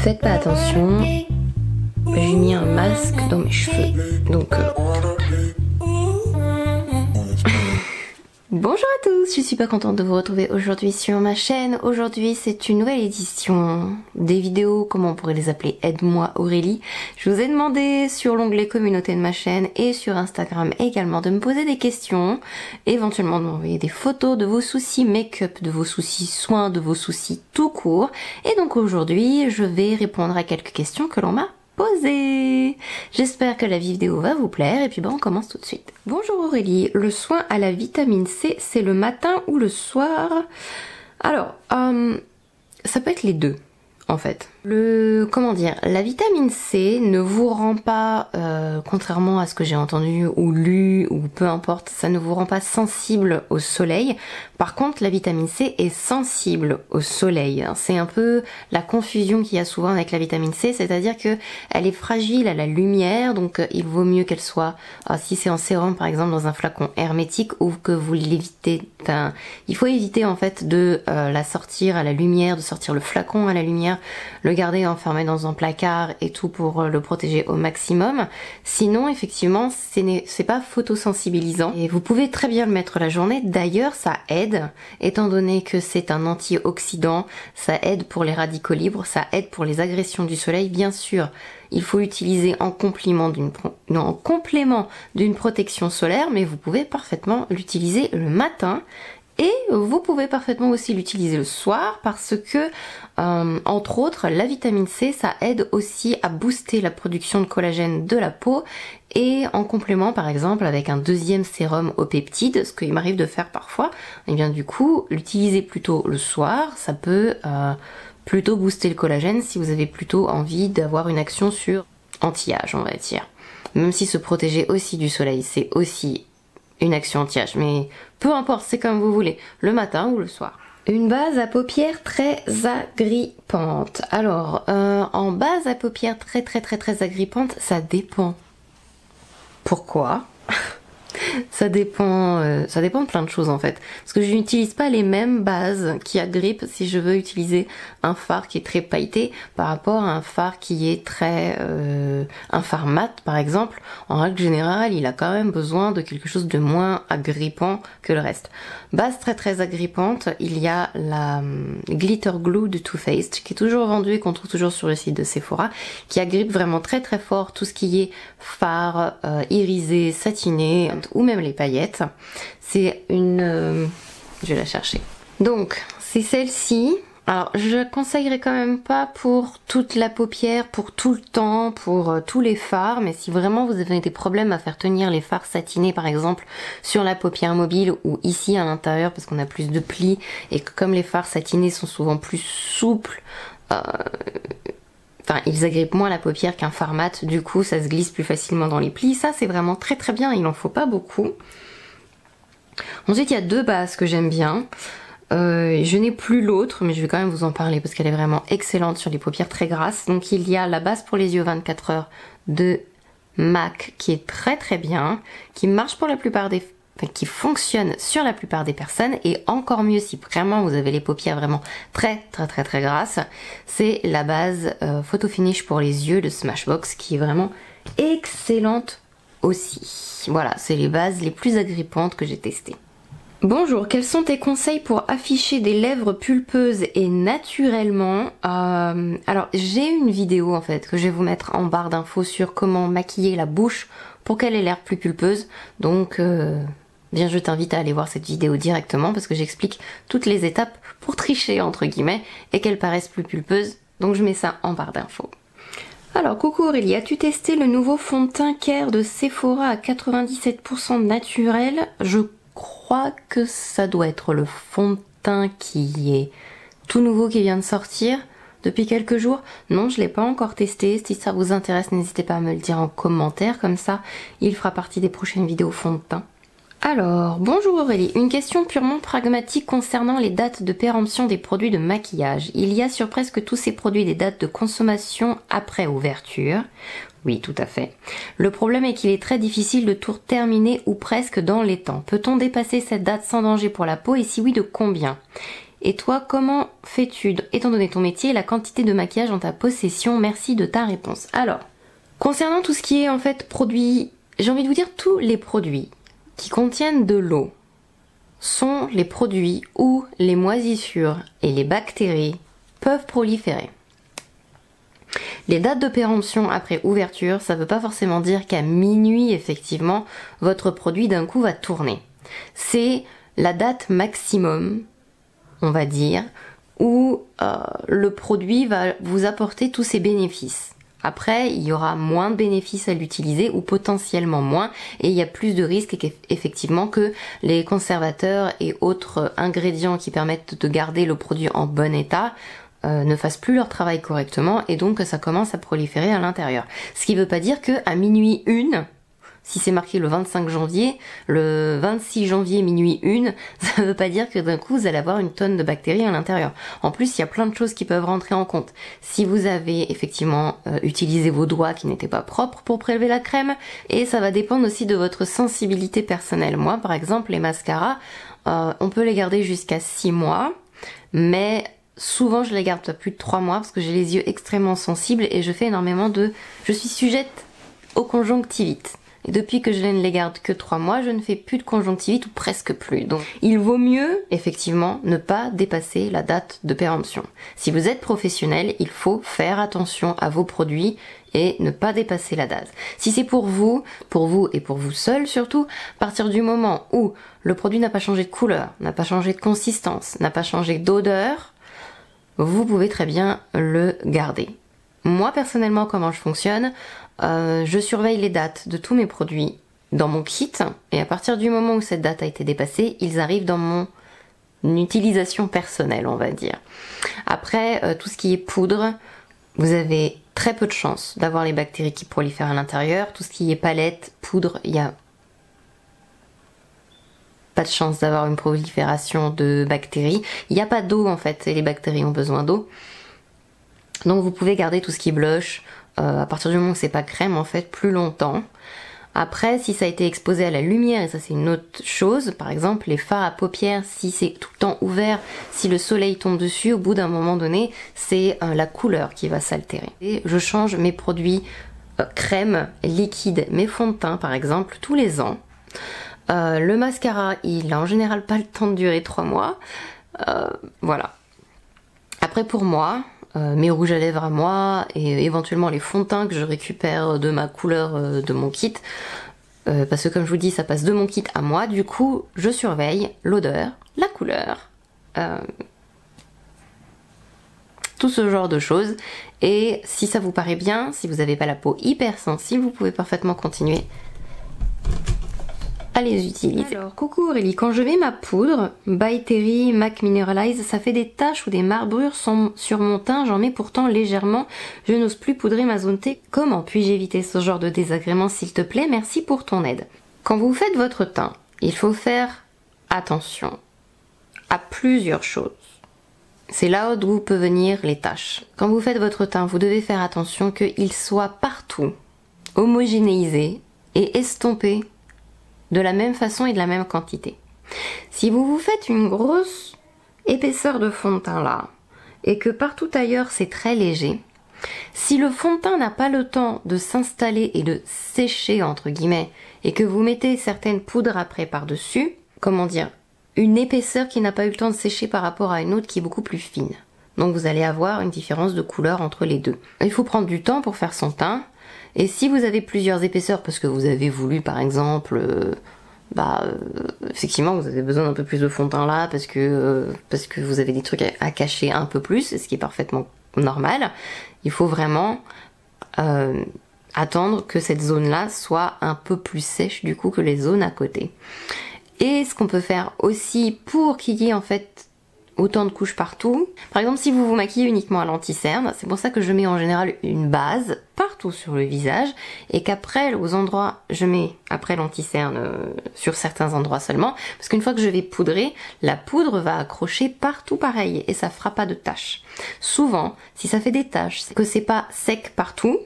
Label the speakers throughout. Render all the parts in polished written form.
Speaker 1: Faites pas attention, j'ai mis un masque dans mes cheveux, donc Bonjour à tous, je suis pas contente de vous retrouver aujourd'hui sur ma chaîne. Aujourd'hui c'est une nouvelle édition des vidéos, comment on pourrait les appeler, Aide-moi Aurélie. Je vous ai demandé sur l'onglet communauté de ma chaîne et sur Instagram également de me poser des questions, éventuellement de m'envoyer des photos de vos soucis make-up, de vos soucis soins, de vos soucis tout court. Et donc aujourd'hui je vais répondre à quelques questions que l'on m'a posé. J'espère que la vidéo va vous plaire et puis on commence tout de suite. Bonjour Aurélie, le soin à la vitamine C, c'est le matin ou le soir? Alors, ça peut être les deux en fait. La vitamine C ne vous rend pas, contrairement à ce que j'ai entendu ou lu ou peu importe, ça ne vous rend pas sensible au soleil. Par contre, la vitamine C est sensible au soleil. C'est un peu la confusion qu'il y a souvent avec la vitamine C, c'est-à-dire que elle est fragile à la lumière, donc il vaut mieux qu'elle soit, si c'est en sérum par exemple, dans un flacon hermétique ou que vous l'évitez. Il faut éviter en fait de la sortir à la lumière, de sortir le flacon à la lumière, le garder enfermé dans un placard et tout pour le protéger au maximum. Sinon, effectivement, c'est pas photosensibilisant et vous pouvez très bien le mettre la journée. D'ailleurs, ça aide, étant donné que c'est un antioxydant, ça aide pour les radicaux libres, ça aide pour les agressions du soleil. Bien sûr, il faut l'utiliser en complément d'une protection solaire, mais vous pouvez parfaitement l'utiliser le matin. Et vous pouvez parfaitement aussi l'utiliser le soir parce que, entre autres, la vitamine C, ça aide aussi à booster la production de collagène de la peau. Et en complément, par exemple, avec un deuxième sérum aux peptides, ce qu'il m'arrive de faire parfois, et bien du coup, l'utiliser plutôt le soir, ça peut plutôt booster le collagène si vous avez plutôt envie d'avoir une action sur anti-âge, on va dire. Même si se protéger aussi du soleil, c'est aussi une action anti-âge, mais peu importe, c'est comme vous voulez, le matin ou le soir. Une base à paupières très agrippante. Alors, en base à paupières très agrippante, ça dépend. Pourquoi? Ça dépend de plein de choses en fait. Parce que je n'utilise pas les mêmes bases qui agrippent si je veux utiliser un fard qui est très pailleté par rapport à un fard qui est très... un fard mat par exemple. En règle générale, il a quand même besoin de quelque chose de moins agrippant que le reste. Base très agrippante, il y a la Glitter Glue de Too Faced qui est toujours vendue et qu'on trouve toujours sur le site de Sephora, qui agrippe vraiment très fort tout ce qui est fard, irisé, satiné ou même les paillettes. C'est une... je vais la chercher. Donc, c'est celle-ci. Alors, je conseillerais quand même pas pour toute la paupière, pour tout le temps, pour tous les fards, mais si vraiment vous avez des problèmes à faire tenir les fards satinés par exemple sur la paupière mobile ou ici à l'intérieur parce qu'on a plus de plis et que comme les fards satinés sont souvent plus souples, enfin, ils agrippent moins la paupière qu'un fard mat, du coup ça se glisse plus facilement dans les plis. Ça c'est vraiment très bien, il en faut pas beaucoup. Ensuite il y a deux bases que j'aime bien. Je n'ai plus l'autre, mais je vais quand même vous en parler parce qu'elle est vraiment excellente sur les paupières très grasses. Donc il y a la base pour les yeux 24 heures de MAC qui est très bien, qui marche pour la plupart des... Enfin, qui fonctionne sur la plupart des personnes et encore mieux si vraiment vous avez les paupières vraiment très grasses, c'est la base Photo Finish pour les yeux de Smashbox qui est vraiment excellente aussi. Voilà, c'est les bases les plus agrippantes que j'ai testées. Bonjour, quels sont tes conseils pour afficher des lèvres pulpeuses et naturellement? Alors j'ai une vidéo en fait que je vais vous mettre en barre d'infos sur comment maquiller la bouche pour qu'elle ait l'air plus pulpeuse, donc bien je t'invite à aller voir cette vidéo directement parce que j'explique toutes les étapes pour tricher entre guillemets et qu'elles paraissent plus pulpeuses, donc je mets ça en barre d'infos. Alors coucou Aurélie, as-tu testé le nouveau fond de teint Care de Sephora à 97% naturel? Je crois que ça doit être le fond de teint qui est tout nouveau, qui vient de sortir depuis quelques jours. Non, je l'ai pas encore testé. Si ça vous intéresse, n'hésitez pas à me le dire en commentaire, comme ça il fera partie des prochaines vidéos fond de teint. Alors, bonjour Aurélie, une question purement pragmatique concernant les dates de péremption des produits de maquillage. Il y a sur presque tous ces produits des dates de consommation après ouverture. Oui, tout à fait. Le problème est qu'il est très difficile de tout terminer ou presque dans les temps. Peut-on dépasser cette date sans danger pour la peau et si oui, de combien? Et toi, comment fais-tu, étant donné ton métier et la quantité de maquillage en ta possession? Merci de ta réponse. Alors, concernant tout ce qui est en fait produits, j'ai envie de vous dire tous les produits qui contiennent de l'eau sont les produits où les moisissures et les bactéries peuvent proliférer. Les dates de péremption après ouverture, ça ne veut pas forcément dire qu'à minuit, effectivement, votre produit d'un coup va tourner. C'est la date maximum, on va dire, où le produit va vous apporter tous ses bénéfices. Après, il y aura moins de bénéfices à l'utiliser ou potentiellement moins, et il y a plus de risques effectivement que les conservateurs et autres ingrédients qui permettent de garder le produit en bon état ne fassent plus leur travail correctement et donc ça commence à proliférer à l'intérieur. Ce qui ne veut pas dire que à minuit 1, si c'est marqué le 25 janvier, le 26 janvier minuit 1, ça ne veut pas dire que d'un coup vous allez avoir une tonne de bactéries à l'intérieur. En plus, il y a plein de choses qui peuvent rentrer en compte. Si vous avez effectivement utilisé vos doigts qui n'étaient pas propres pour prélever la crème, et ça va dépendre aussi de votre sensibilité personnelle. Moi, par exemple, les mascaras, on peut les garder jusqu'à 6 mois, mais souvent je les garde pas plus de 3 mois parce que j'ai les yeux extrêmement sensibles et je fais énormément de... Je suis sujette aux conjonctivites. Et depuis que je ne les garde que 3 mois, je ne fais plus de conjonctivite ou presque plus. Donc il vaut mieux, effectivement, ne pas dépasser la date de péremption. Si vous êtes professionnel, il faut faire attention à vos produits et ne pas dépasser la date. Si c'est pour vous et pour vous seul surtout, à partir du moment où le produit n'a pas changé de couleur, n'a pas changé de consistance, n'a pas changé d'odeur, vous pouvez très bien le garder. Moi personnellement, comment je fonctionne, je surveille les dates de tous mes produits dans mon kit et à partir du moment où cette date a été dépassée, ils arrivent dans mon utilisation personnelle, on va dire. Après, tout ce qui est poudre, vous avez très peu de chances d'avoir les bactéries qui prolifèrent à l'intérieur. Tout ce qui est palette, poudre, il y a pas de chance d'avoir une prolifération de bactéries. Il n'y a pas d'eau en fait et les bactéries ont besoin d'eau. Donc vous pouvez garder tout ce qui est blush à partir du moment où c'est pas crème en fait plus longtemps. Après, si ça a été exposé à la lumière, et ça c'est une autre chose, par exemple les fards à paupières, si c'est tout le temps ouvert, si le soleil tombe dessus, au bout d'un moment donné, c'est la couleur qui va s'altérer. Et je change mes produits crème, liquide, mes fonds de teint par exemple, tous les ans. Le mascara, il a en général pas le temps de durer 3 mois. Voilà. Après pour moi, mes rouges à lèvres à moi et éventuellement les fonds de teint que je récupère de ma couleur de mon kit, parce que comme je vous dis ça passe de mon kit à moi, du coup je surveille l'odeur, la couleur, tout ce genre de choses. Et si ça vous paraît bien, si vous n'avez pas la peau hyper sensible, vous pouvez parfaitement continuer à les utiliser. Alors, coucou Aurélie, quand je mets ma poudre By Terry MAC Mineralize, ça fait des taches ou des marbrures sur mon teint, j'en mets pourtant légèrement, je n'ose plus poudrer ma zone T. Comment puis-je éviter ce genre de désagrément s'il te plaît? Merci pour ton aide. Quand vous faites votre teint, il faut faire attention à plusieurs choses. C'est là d'où peuvent venir les taches. Quand vous faites votre teint, vous devez faire attention qu'il soit partout homogénéisé et estompé de la même façon et de la même quantité. Si vous vous faites une grosse épaisseur de fond de teint là, et que partout ailleurs c'est très léger, si le fond de teint n'a pas le temps de s'installer et de sécher entre guillemets, et que vous mettez certaines poudres après par-dessus, comment dire, une épaisseur qui n'a pas eu le temps de sécher par rapport à une autre qui est beaucoup plus fine. Donc vous allez avoir une différence de couleur entre les deux. Il faut prendre du temps pour faire son teint. Et si vous avez plusieurs épaisseurs parce que vous avez voulu par exemple, effectivement vous avez besoin d'un peu plus de fond de teint là parce que vous avez des trucs à cacher un peu plus, ce qui est parfaitement normal, il faut vraiment attendre que cette zone là soit un peu plus sèche du coup que les zones à côté. Et ce qu'on peut faire aussi pour qu'il y ait en fait autant de couches partout. Par exemple, si vous vous maquillez uniquement à l'anti-cerne, c'est pour ça que je mets en général une base partout sur le visage et qu'après, aux endroits, je mets après l'anti-cerne sur certains endroits seulement, parce qu'une fois que je vais poudrer, la poudre va accrocher partout pareil et ça fera pas de taches. Souvent, si ça fait des taches, c'est que c'est pas sec partout,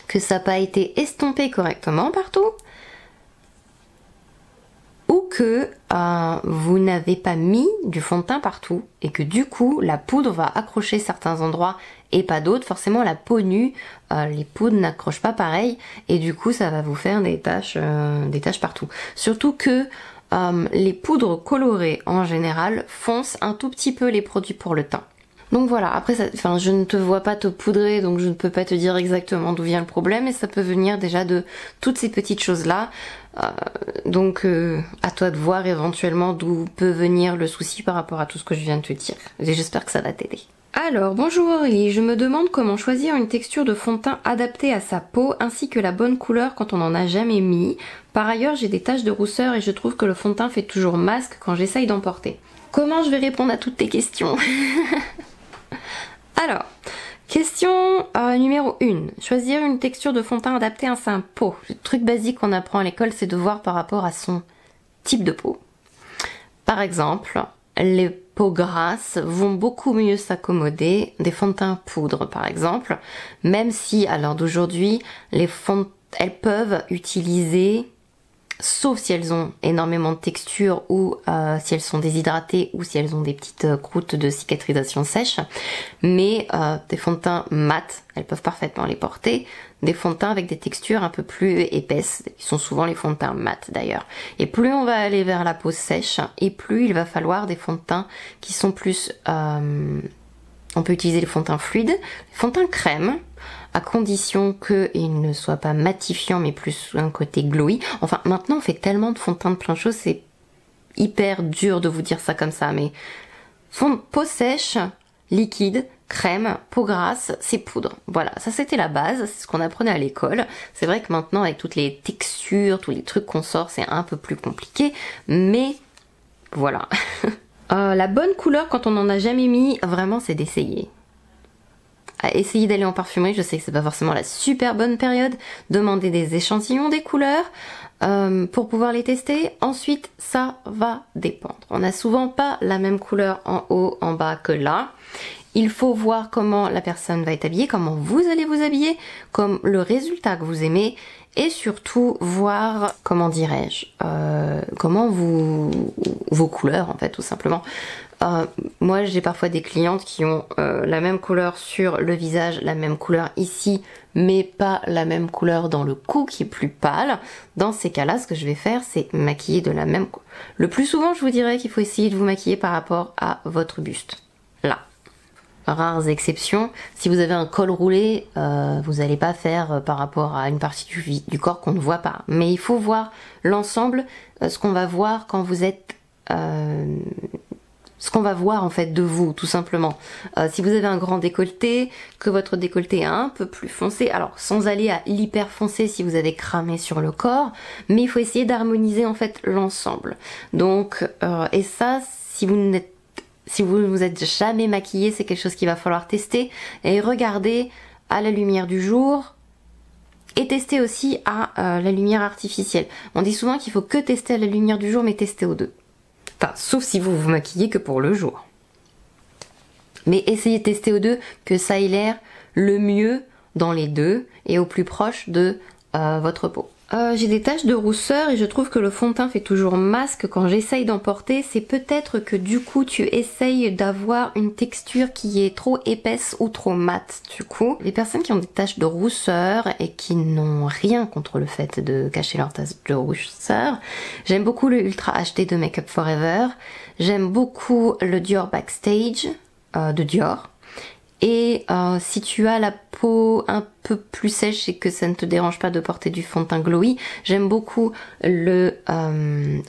Speaker 1: que ça n'a pas été estompé correctement partout, ou que vous n'avez pas mis du fond de teint partout et que du coup la poudre va accrocher certains endroits et pas d'autres. Forcément la peau nue, les poudres n'accrochent pas pareil et du coup ça va vous faire des taches partout. Surtout que les poudres colorées en général foncent un tout petit peu les produits pour le teint. Donc voilà, après je ne te vois pas te poudrer, donc je ne peux pas te dire exactement d'où vient le problème, et ça peut venir déjà de toutes ces petites choses-là. Donc à toi de voir éventuellement d'où peut venir le souci par rapport à tout ce que je viens de te dire. Et j'espère que ça va t'aider. Alors, bonjour Aurélie, je me demande comment choisir une texture de fond de teint adaptée à sa peau, ainsi que la bonne couleur quand on n'en a jamais mis. Par ailleurs, j'ai des taches de rousseur et je trouve que le fond de teint fait toujours masque quand j'essaye d'en porter. Comment je vais répondre à toutes tes questions? Alors, question numéro 1. Choisir une texture de fond de teint adaptée à sa peau. Le truc basique qu'on apprend à l'école, c'est de voir par rapport à son type de peau. Par exemple, les peaux grasses vont beaucoup mieux s'accommoder des fonds de teint poudre, par exemple. Même si, à l'heure d'aujourd'hui, elles peuvent utiliser, sauf si elles ont énormément de texture ou si elles sont déshydratées ou si elles ont des petites croûtes de cicatrisation sèche. Mais des fonds de teint mat, elles peuvent parfaitement les porter. Des fonds de teint avec des textures un peu plus épaisses, qui sont souvent les fonds de teint mat d'ailleurs. Et plus on va aller vers la peau sèche, et plus il va falloir des fonds de teint qui sont plus... on peut utiliser les fonds de teint fluides, les fonds de teint crème, à condition qu'ils ne soient pas matifiants mais plus un côté glowy. Enfin maintenant on fait tellement de fonds de teint de plein de choses, c'est hyper dur de vous dire ça comme ça, mais peau sèche, liquide, crème, peau grasse, c'est poudre. Voilà, ça c'était la base, c'est ce qu'on apprenait à l'école. C'est vrai que maintenant avec toutes les textures, tous les trucs qu'on sort, c'est un peu plus compliqué, mais voilà. La bonne couleur quand on n'en a jamais mis, vraiment c'est d'essayer. Essayer d'aller en parfumerie, je sais que c'est pas forcément la super bonne période, demander des échantillons des couleurs pour pouvoir les tester. Ensuite, ça va dépendre. On n'a souvent pas la même couleur en haut, en bas que là. Il faut voir comment la personne va être habillée, comment vous allez vous habiller, comme le résultat que vous aimez, et surtout voir, comment dirais-je, comment vos couleurs en fait tout simplement. Moi j'ai parfois des clientes qui ont la même couleur sur le visage, la même couleur ici, mais pas la même couleur dans le cou qui est plus pâle. Dans ces cas-là, ce que je vais faire, c'est maquiller de la même couleur. Le plus souvent, je vous dirais qu'il faut essayer de vous maquiller par rapport à votre buste. Là. Rares exceptions, si vous avez un col roulé, vous n'allez pas faire par rapport à une partie du corps qu'on ne voit pas. Mais il faut voir l'ensemble, ce qu'on va voir quand vous êtes... ce qu'on va voir en fait de vous, tout simplement. Si vous avez un grand décolleté, que votre décolleté est un peu plus foncé, alors sans aller à l'hyper foncé si vous avez cramé sur le corps, mais il faut essayer d'harmoniser en fait l'ensemble. Donc, et ça, si vous ne vous êtes jamais maquillé, c'est quelque chose qu'il va falloir tester et regarder à la lumière du jour et tester aussi à la lumière artificielle. On dit souvent qu'il faut que tester à la lumière du jour, mais tester aux deux. Enfin, sauf si vous vous maquillez que pour le jour. Mais essayez de tester aux deux, que ça ait l'air le mieux dans les deux et au plus proche de votre peau. J'ai des taches de rousseur et je trouve que le fond de teint fait toujours masque quand j'essaye d'en porter. C'est peut-être que du coup tu essayes d'avoir une texture qui est trop épaisse ou trop mate du coup. Les personnes qui ont des taches de rousseur et qui n'ont rien contre le fait de cacher leurs taches de rousseur, j'aime beaucoup le Ultra HD de Make Up For Ever. J'aime beaucoup le Dior Backstage de Dior. Et si tu as la peau un peu plus sèche et que ça ne te dérange pas de porter du fond de teint glowy, j'aime beaucoup le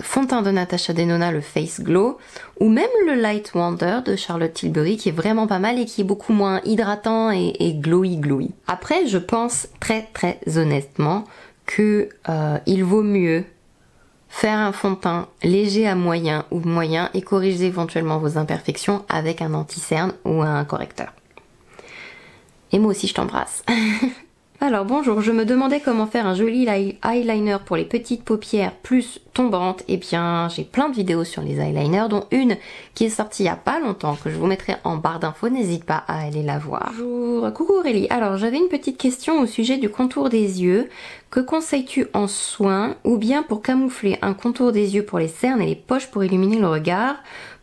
Speaker 1: fond de teint de Natasha Denona, le Face Glow, ou même le Light Wonder de Charlotte Tilbury qui est vraiment pas mal et qui est beaucoup moins hydratant et glowy. Après, je pense très honnêtement que il vaut mieux faire un fond de teint léger à moyen ou moyen et corriger éventuellement vos imperfections avec un anti-cerne ou un correcteur. Et moi aussi je t'embrasse. Alors bonjour, je me demandais comment faire un joli eyeliner pour les petites paupières plus tombantes, eh bien j'ai plein de vidéos sur les eyeliners, dont une qui est sortie il y a pas longtemps, que je vous mettrai en barre d'infos, n'hésite pas à aller la voir. Bonjour, coucou Aurélie, alors j'avais une petite question au sujet du contour des yeux. Que conseilles-tu en soins ou bien pour camoufler un contour des yeux pour les cernes et les poches pour illuminer le regard,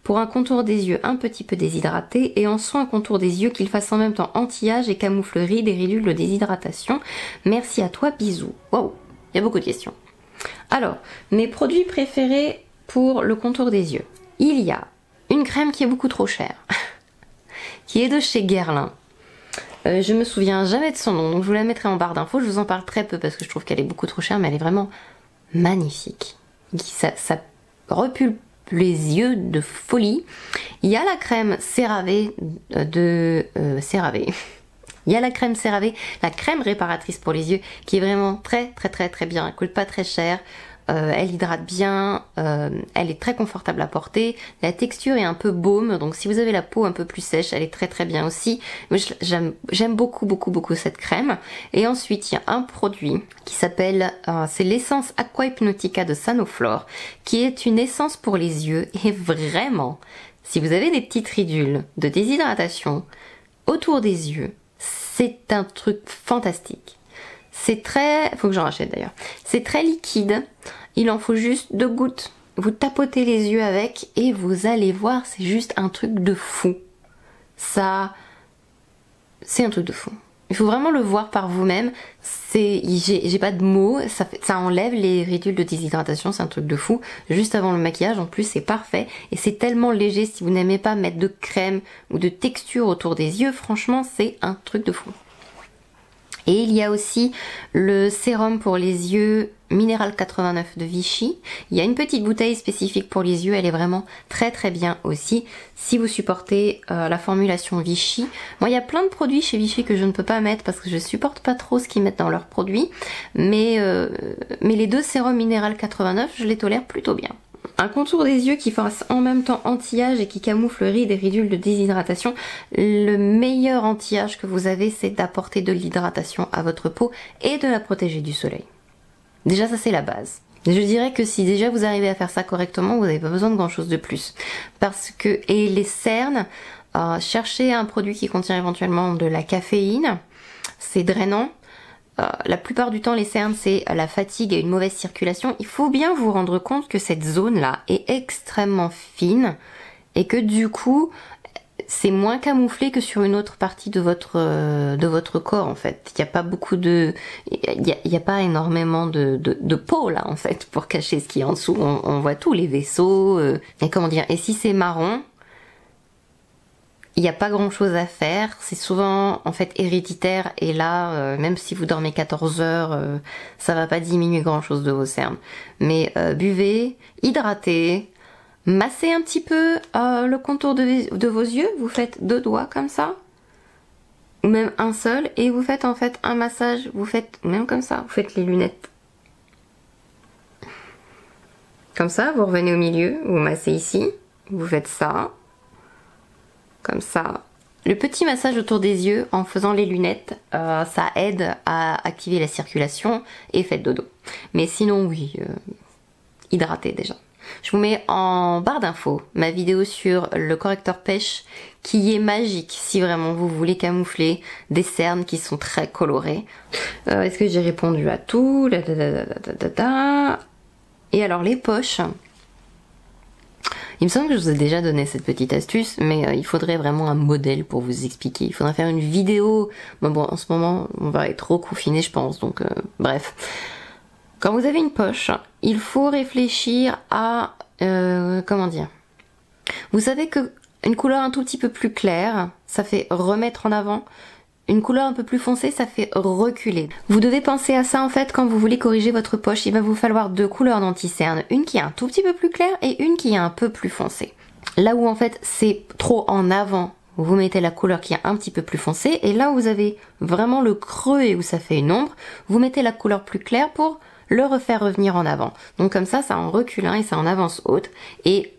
Speaker 1: pour un contour des yeux un petit peu déshydraté et en soin un contour des yeux qu'il fasse en même temps anti-âge et camoufle rides et ridules de déshydratation. Merci à toi, bisous. Wow, il y a beaucoup de questions. Alors, mes produits préférés pour le contour des yeux. Il y a une crème qui est beaucoup trop chère, qui est de chez Guerlain. Je me souviens jamais de son nom, donc je vous la mettrai en barre d'infos. Je vous en parle très peu parce que je trouve qu'elle est beaucoup trop chère, mais elle est vraiment magnifique. Ça repulpe les yeux de folie. Il y a la crème CeraVe de CeraVe. Il y a la crème CeraVe, la crème réparatrice pour les yeux, qui est vraiment très bien. Elle coûte pas très cher. Elle hydrate bien, elle est très confortable à porter, la texture est un peu baume, donc si vous avez la peau un peu plus sèche, elle est très bien aussi. J'aime beaucoup cette crème. Et ensuite il y a un produit qui s'appelle, c'est l'essence Aqua Hypnotica de Sanoflore, qui est une essence pour les yeux, et vraiment, si vous avez des petites ridules de déshydratation autour des yeux, c'est un truc fantastique. C'est très... faut que j'en rachète d'ailleurs. C'est très liquide. Il en faut juste 2 gouttes. Vous tapotez les yeux avec et vous allez voir, c'est juste un truc de fou. Ça... c'est un truc de fou. Il faut vraiment le voir par vous-même. J'ai pas de mots. Ça enlève les ridules de déshydratation. C'est un truc de fou. Juste avant le maquillage, en plus, c'est parfait. Et c'est tellement léger. Si vous n'aimez pas mettre de crème ou de texture autour des yeux, franchement, c'est un truc de fou. Et il y a aussi le sérum pour les yeux Minéral 89 de Vichy. Il y a une petite bouteille spécifique pour les yeux, elle est vraiment très bien aussi. Si vous supportez la formulation Vichy. Moi, il y a plein de produits chez Vichy que je ne peux pas mettre parce que je supporte pas trop ce qu'ils mettent dans leurs produits. Mais les 2 sérums Minéral 89, je les tolère plutôt bien. Un contour des yeux qui fasse en même temps anti-âge et qui camoufle rides et ridules de déshydratation. Le meilleur anti-âge que vous avez, c'est d'apporter de l'hydratation à votre peau et de la protéger du soleil. Déjà, ça c'est la base. Je dirais que si déjà vous arrivez à faire ça correctement, vous n'avez pas besoin de grand chose de plus. Parce que, et les cernes, cherchez un produit qui contient éventuellement de la caféine, c'est drainant. La plupart du temps, les cernes, c'est la fatigue et une mauvaise circulation. Il faut bien vous rendre compte que cette zone-là est extrêmement fine et que du coup, c'est moins camouflé que sur une autre partie de votre corps, en fait. Il n'y a pas beaucoup de... il y a pas énormément de peau, là, en fait, pour cacher ce qui est en dessous. On voit tout, les vaisseaux, et comment dire. Et si c'est marron, il n'y a pas grand chose à faire, c'est souvent en fait héréditaire et là, même si vous dormez 14 heures, ça va pas diminuer grand chose de vos cernes. Mais buvez, hydratez, massez un petit peu le contour de vos yeux, vous faites 2 doigts comme ça, ou même un seul, et vous faites en fait un massage, vous faites même comme ça, vous faites les lunettes. Comme ça, vous revenez au milieu, vous massez ici, vous faites ça. Comme ça. Le petit massage autour des yeux en faisant les lunettes, ça aide à activer la circulation et faites dodo. Mais sinon, oui, hydratez déjà. Je vous mets en barre d'infos ma vidéo sur le correcteur pêche qui est magique si vraiment vous voulez camoufler des cernes qui sont très colorées. Est-ce que j'ai répondu à tout? Et alors les poches... Il me semble que je vous ai déjà donné cette petite astuce, mais il faudrait vraiment un modèle pour vous expliquer. Il faudrait faire une vidéo. Bon, en ce moment, on va être trop confiné, je pense, donc bref. Quand vous avez une poche, il faut réfléchir à... comment dire? Vous savez que une couleur un tout petit peu plus claire, ça fait remettre en avant. Une couleur un peu plus foncée, ça fait reculer. Vous devez penser à ça en fait quand vous voulez corriger votre poche. Il va vous falloir 2 couleurs d'anti-cerne. Une qui est un tout petit peu plus claire et une qui est un peu plus foncée. Là où en fait c'est trop en avant, vous mettez la couleur qui est un petit peu plus foncée. Et là où vous avez vraiment le creux et où ça fait une ombre, vous mettez la couleur plus claire pour le refaire revenir en avant. Donc comme ça en recule et ça en avance haute. Et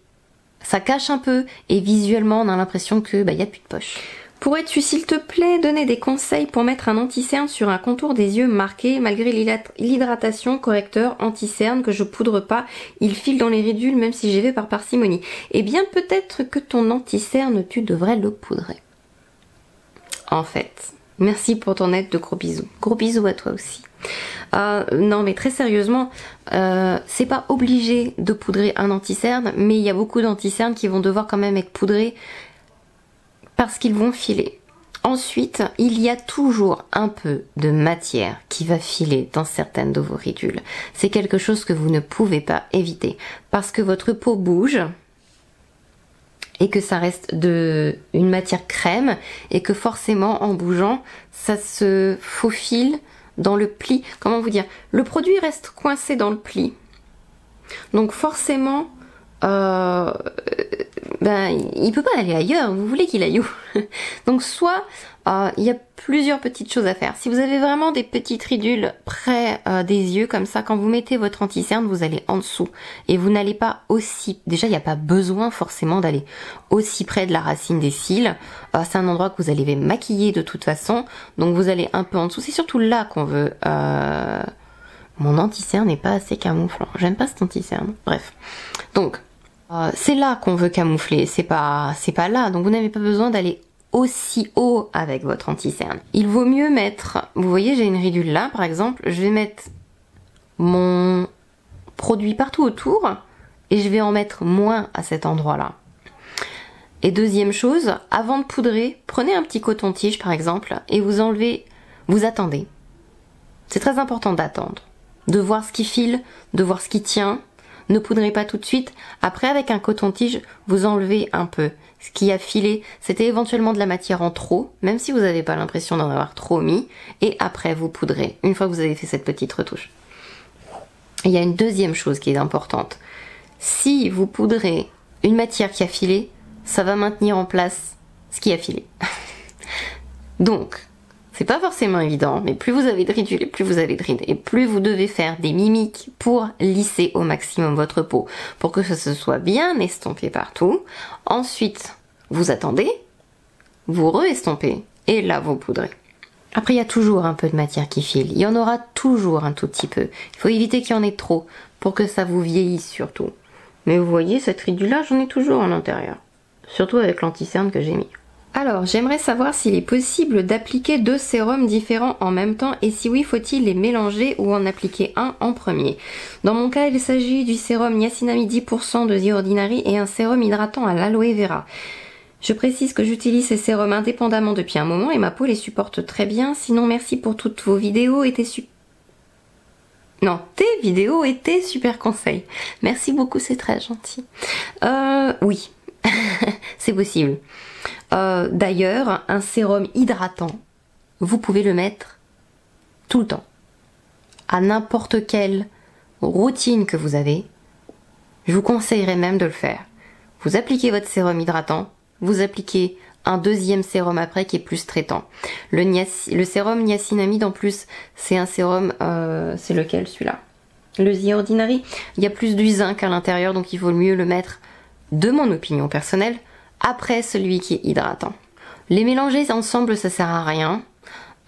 Speaker 1: ça cache un peu et visuellement on a l'impression que y a plus de poche. Pourrais-tu s'il te plaît donner des conseils pour mettre un anti-cerne sur un contour des yeux marqué malgré l'hydratation, correcteur, anti-cerne que je poudre pas, il file dans les ridules même si j'y vais par parcimonie. Eh bien peut-être que ton anti-cerne tu devrais le poudrer. En fait, merci pour ton aide, de gros bisous. Gros bisous à toi aussi. Non mais très sérieusement, c'est pas obligé de poudrer un anti-cerne, mais il y a beaucoup d'anti-cernes qui vont devoir quand même être poudrés parce qu'ils vont filer. Ensuite, il y a toujours un peu de matière qui va filer dans certaines de vos ridules. C'est quelque chose que vous ne pouvez pas éviter parce que votre peau bouge et que ça reste une matière crème et que forcément en bougeant, ça se faufile dans le pli. Comment vous dire? Le produit reste coincé dans le pli. Donc forcément, il peut pas aller ailleurs, vous voulez qu'il aille où? Donc soit il y a plusieurs petites choses à faire. Si vous avez vraiment des petites ridules près des yeux comme ça, quand vous mettez votre anti-cerne, vous allez en dessous et vous n'allez pas aussi, déjà il n'y a pas besoin forcément d'aller aussi près de la racine des cils. C'est un endroit que vous allez maquiller de toute façon, donc vous allez un peu en dessous. C'est surtout là qu'on veut mon anti-cerne n'est pas assez camouflant, j'aime pas cet anti-cerne, bref. Donc c'est là qu'on veut camoufler, c'est pas là, donc vous n'avez pas besoin d'aller aussi haut avec votre anti-cerne. Il vaut mieux mettre, vous voyez j'ai une ridule là par exemple, je vais mettre mon produit partout autour et je vais en mettre moins à cet endroit là. Et deuxième chose, avant de poudrer, prenez un petit coton-tige par exemple et vous enlevez, vous attendez. C'est très important d'attendre, de voir ce qui file, de voir ce qui tient. Ne poudrez pas tout de suite. Après, avec un coton-tige, vous enlevez un peu. Ce qui a filé, c'était éventuellement de la matière en trop, même si vous n'avez pas l'impression d'en avoir trop mis. Et après, vous poudrez, une fois que vous avez fait cette petite retouche. Il y a une deuxième chose qui est importante. Si vous poudrez une matière qui a filé, ça va maintenir en place ce qui a filé. Donc, c'est pas forcément évident, mais plus vous avez de ridules et plus vous avez de rides, et plus vous devez faire des mimiques pour lisser au maximum votre peau, pour que ça se soit bien estompé partout. Ensuite, vous attendez, vous re-estompez, et là vous poudrez. Après, il y a toujours un peu de matière qui file, il y en aura toujours un tout petit peu. Il faut éviter qu'il y en ait trop, pour que ça vous vieillisse surtout. Mais vous voyez, cette ridule-là, j'en ai toujours à l'intérieur. Surtout avec l'anti-cerne que j'ai mis. Alors, j'aimerais savoir s'il est possible d'appliquer 2 sérums différents en même temps et si oui, faut-il les mélanger ou en appliquer un en premier. Dans mon cas, il s'agit du sérum niacinamide 10% de The Ordinary et un sérum hydratant à l'aloe vera. Je précise que j'utilise ces sérums indépendamment depuis un moment et ma peau les supporte très bien. Sinon, merci pour toutes vos vidéos et tes vidéos et tes super conseils. Merci beaucoup, c'est très gentil. Oui, c'est possible. D'ailleurs, un sérum hydratant, vous pouvez le mettre tout le temps. À n'importe quelle routine que vous avez, je vous conseillerais même de le faire. Vous appliquez votre sérum hydratant, vous appliquez un deuxième sérum après qui est plus traitant. Le sérum niacinamide en plus, c'est un sérum, c'est lequel celui-là? Le The Ordinary. Il y a plus du zinc à l'intérieur, donc il vaut mieux le mettre, de mon opinion personnelle, après celui qui est hydratant. Les mélanger ensemble, ça sert à rien.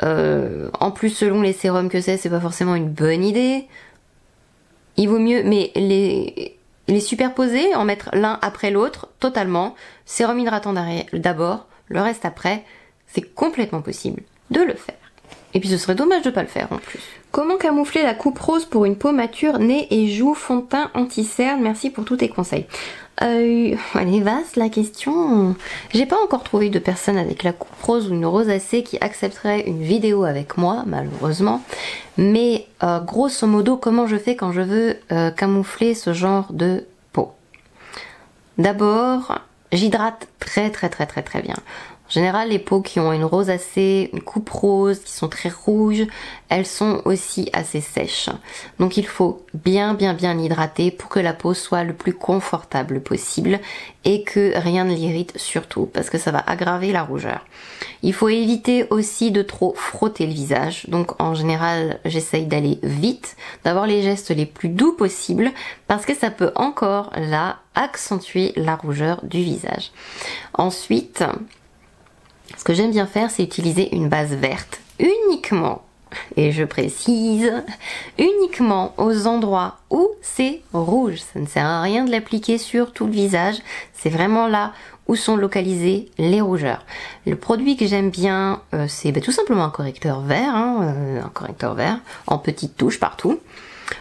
Speaker 1: En plus, selon les sérums que c'est pas forcément une bonne idée. Il vaut mieux, mais les superposer, en mettre l'un après l'autre, totalement. Sérum hydratant d'abord, le reste après, c'est complètement possible de le faire. Et puis ce serait dommage de pas le faire en plus. Comment camoufler la coupe rose pour une peau mature, nez et joues, fond de teint, anti-cerne? Merci pour tous tes conseils. Elle est vaste la question. J'ai pas encore trouvé de personne avec la coupe rose ou une rosacée qui accepterait une vidéo avec moi, malheureusement. Mais grosso modo, comment je fais quand je veux camoufler ce genre de peau? D'abord, j'hydrate très bien. En général, les peaux qui ont une rosacée, une coupe rose, qui sont très rouges, elles sont aussi assez sèches. Donc il faut bien l'hydrater pour que la peau soit le plus confortable possible et que rien ne l'irrite surtout, parce que ça va aggraver la rougeur. Il faut éviter aussi de trop frotter le visage. Donc en général, j'essaye d'aller vite, d'avoir les gestes les plus doux possibles, parce que ça peut encore là accentuer la rougeur du visage. Ensuite, Ce que j'aime bien faire, c'est utiliser une base verte uniquement, et je précise, uniquement aux endroits où c'est rouge. Ça ne sert à rien de l'appliquer sur tout le visage, c'est vraiment là où sont localisées les rougeurs. Le produit que j'aime bien, c'est tout simplement un correcteur vert, un correcteur vert en petites touches partout.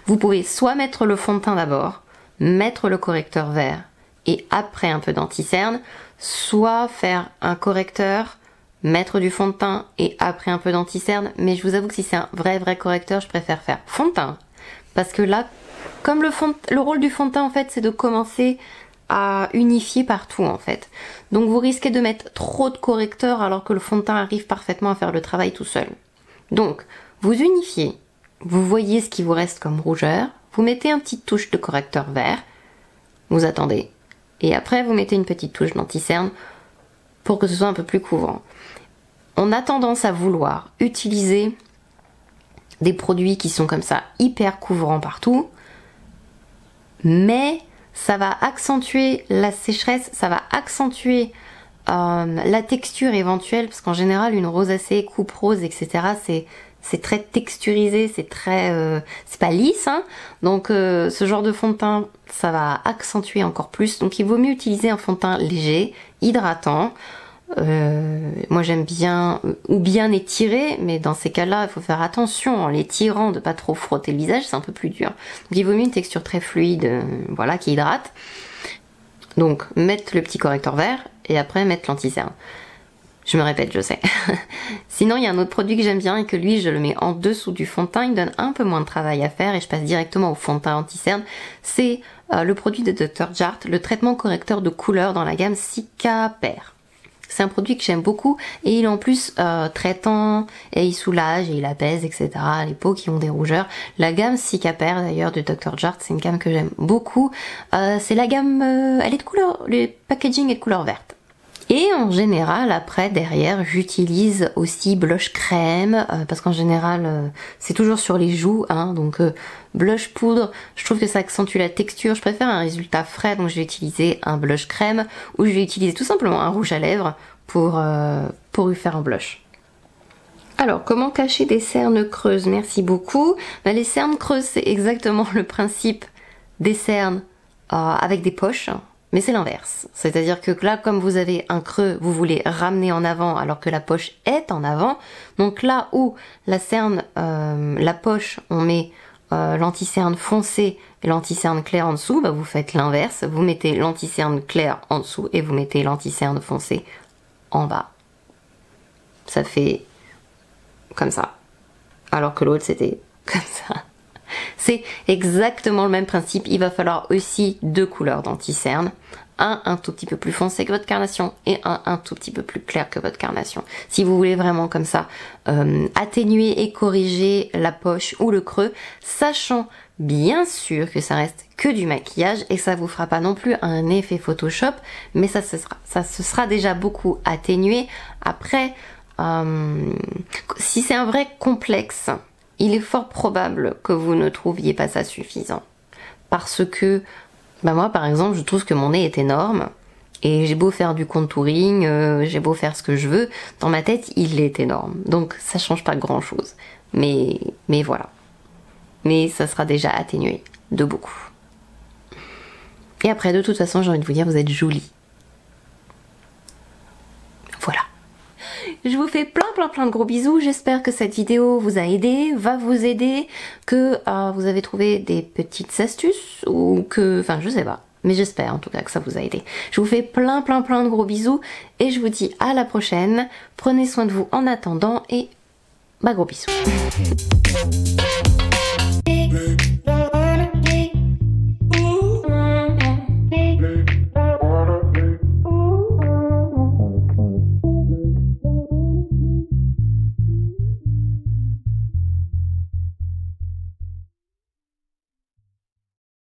Speaker 1: Vous pouvez soit mettre le fond de teint d'abord, mettre le correcteur vert et après un peu d'anti-cerne, soit faire un correcteur, mettre du fond de teint et après un peu d'anti-cerne, mais je vous avoue que si c'est un vrai correcteur, je préfère faire fond de teint, parce que là, comme le rôle du fond de teint en fait, c'est de commencer à unifier partout en fait. Donc vous risquez de mettre trop de correcteur alors que le fond de teint arrive parfaitement à faire le travail tout seul. Donc vous unifiez, vous voyez ce qui vous reste comme rougeur, vous mettez une petite touche de correcteur vert, vous attendez, et après vous mettez une petite touche d'anti-cerne pour que ce soit un peu plus couvrant. On a tendance à vouloir utiliser des produits qui sont comme ça hyper couvrants partout, mais ça va accentuer la sécheresse, ça va accentuer la texture éventuelle, parce qu'en général une rosacée, coupe rose, etc. c'est très texturisé, c'est très, c'est pas lisse, hein. Donc ce genre de fond de teint, ça va accentuer encore plus. Donc il vaut mieux utiliser un fond de teint léger, hydratant. Moi j'aime bien, ou bien étiré, mais dans ces cas-là, il faut faire attention en l'étirant de pas trop frotter le visage, c'est un peu plus dur. Donc il vaut mieux une texture très fluide, voilà, qui hydrate. Donc mettre le petit correcteur vert et après mettre l'anti-cerne. Je me répète, je sais. Sinon, il y a un autre produit que j'aime bien et que lui, je le mets en dessous du fond de teint. Il me donne un peu moins de travail à faire et je passe directement au fond de teint anti-cerne. C'est le produit de Dr. Jart, le traitement correcteur de couleur dans la gamme Cicapair. C'est un produit que j'aime beaucoup et il est en plus traitant et il soulage et il apaise, etc. les peaux qui ont des rougeurs. La gamme Cicapair d'ailleurs de Dr. Jart, c'est une gamme que j'aime beaucoup. C'est la gamme, elle est de couleur, le packaging est de couleur verte. Et en général, après, derrière, j'utilise aussi blush crème, parce qu'en général, c'est toujours sur les joues, hein, donc blush poudre, je trouve que ça accentue la texture, je préfère un résultat frais, donc je vais utiliser un blush crème, ou je vais utiliser tout simplement un rouge à lèvres pour lui faire un blush. Alors, comment cacher des cernes creuses? Merci beaucoup. Ben, les cernes creuses, c'est exactement le principe des cernes avec des poches. Mais c'est l'inverse, c'est-à-dire que là, comme vous avez un creux, vous voulez ramener en avant alors que la poche est en avant. Donc là où la cerne, la poche, on met l'anti-cerne foncé et l'anti-cerne clair en dessous, bah vous faites l'inverse, vous mettez l'anti-cerne clair en dessous et vous mettez l'anti-cerne foncé en bas. Ça fait comme ça, alors que l'autre c'était comme ça. C'est exactement le même principe, il va falloir aussi deux couleurs d'anti-cerne, un tout petit peu plus foncé que votre carnation et un tout petit peu plus clair que votre carnation. Si vous voulez vraiment comme ça atténuer et corriger la poche ou le creux, sachant bien sûr que ça reste que du maquillage et ça vous fera pas non plus un effet Photoshop, mais ça se sera déjà beaucoup atténué. Après, si c'est un vrai complexe, il est fort probable que vous ne trouviez pas ça suffisant. Parce que, bah moi par exemple, je trouve que mon nez est énorme, et j'ai beau faire du contouring, j'ai beau faire ce que je veux, dans ma tête il est énorme. Donc ça change pas grand chose. Mais voilà. Mais ça sera déjà atténué de beaucoup. Et après, de toute façon, j'ai envie de vous dire, vous êtes jolie. Voilà. Je vous fais plein de gros bisous, j'espère que cette vidéo vous a aidé, va vous aider, que vous avez trouvé des petites astuces, ou que, enfin je sais pas, mais j'espère en tout cas que ça vous a aidé. Je vous fais plein de gros bisous, et je vous dis à la prochaine, prenez soin de vous en attendant, et bah gros bisous.